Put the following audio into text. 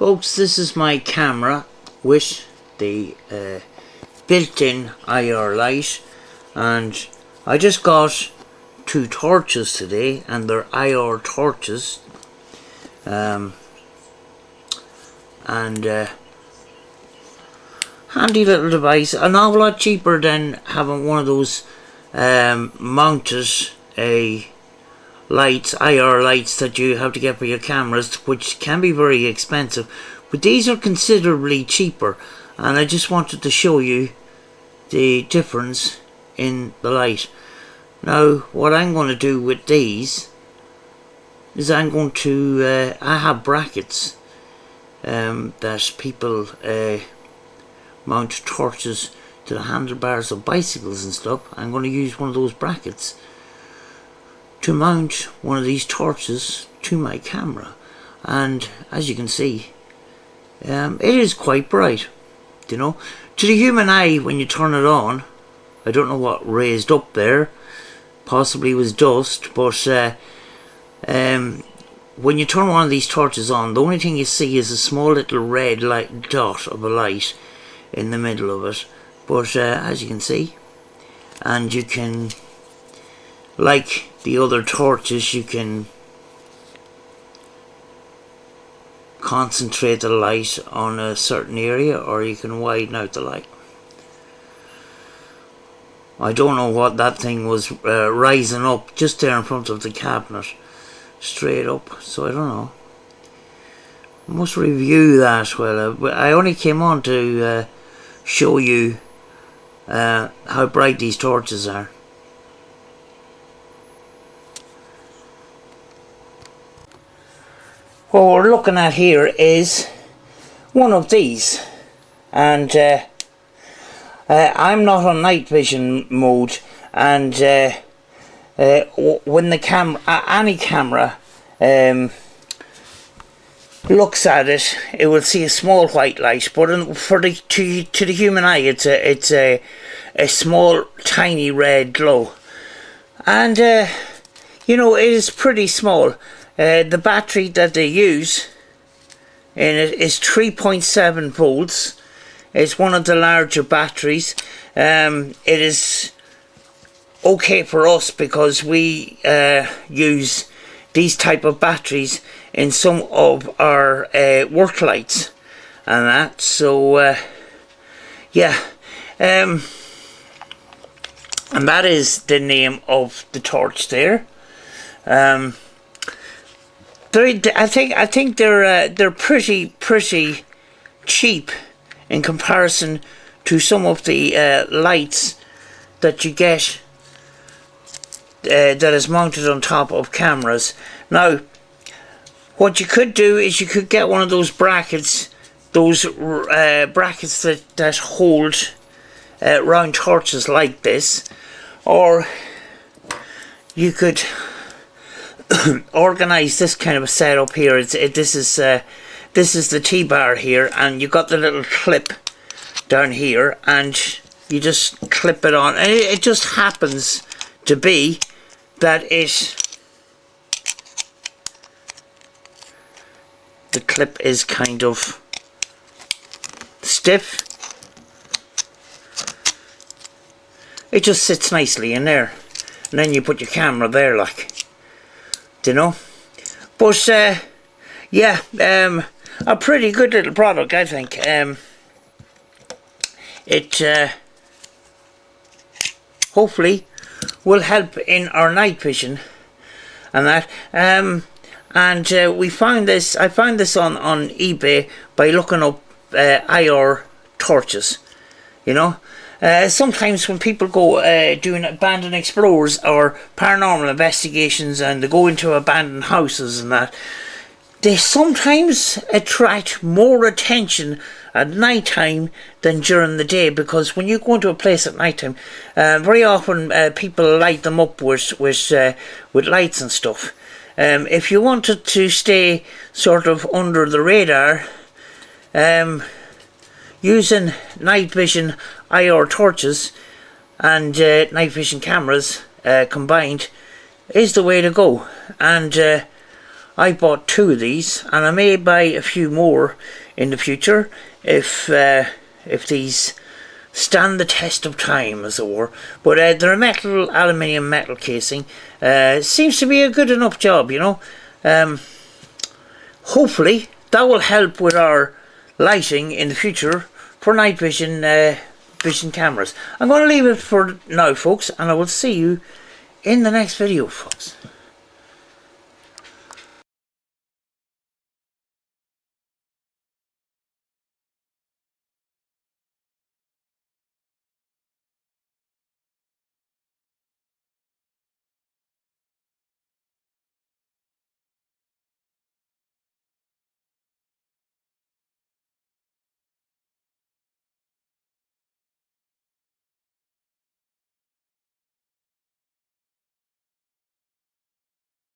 Folks, this is my camera with the built-in IR light, and I just got 2 torches today, and they're IR torches, and handy little device, an awful lot cheaper than having one of those mounted lights, IR lights that you have to get for your cameras, which can be very expensive, but these are considerably cheaper, and I just wanted to show you the difference in the light. Now what I'm going to do with these is I'm going to I have brackets that people mount torches to the handlebars of bicycles and stuff. I'm going to use one of those brackets to mount one of these torches to my camera, and as you can see, it is quite bright, you know. To the human eye, when you turn it on, I don't know what raised up there, possibly was dust, but when you turn one of these torches on, the only thing you see is a small little red light dot of a light in the middle of it. But as you can see, and you can, like the other torches, you can concentrate the light on a certain area, or you can widen out the light. I don't know what that thing was rising up just there in front of the cabinet, straight up, so I don't know. I must review that. Well, I only came on to show you how bright these torches are. What we're looking at here is one of these, and I'm not on night vision mode, and when the camera, any camera looks at it, it will see a small white light, but to the human eye, it's a small tiny red glow, and you know, it is pretty small. The battery that they use in it is 3.7 volts. It's one of the larger batteries. It is okay for us because we use these type of batteries in some of our work lights and that. So yeah, and that is the name of the torch there. I think they're pretty cheap in comparison to some of the lights that you get that is mounted on top of cameras. Now, what you could do is you could get one of those brackets, brackets that hold round torches like this, or you could organize this kind of a setup here. This is the T-bar here, and you've got the little clip down here, and you just clip it on, and it just happens to be that the clip is kind of stiff. It just sits nicely in there, and then you put your camera there, like, you know. But yeah, a pretty good little product, I think. It hopefully will help in our night vision and that. And we found this. I found this on eBay by looking up IR torches. You know, sometimes when people go doing abandoned explorers or paranormal investigations, and they go into abandoned houses and that, they sometimes attract more attention at night time than during the day, because when you go into a place at night time, very often people light them up with lights and stuff. If you wanted to stay sort of under the radar, using night vision IR torches and night vision cameras combined is the way to go. And I bought 2 of these, and I may buy a few more in the future if these stand the test of time, as it were. But they're a aluminium metal casing. Seems to be a good enough job, you know. Hopefully that will help with our lighting in the future for night vision cameras. I'm going to leave it for now, folks, and I will see you in the next video, folks.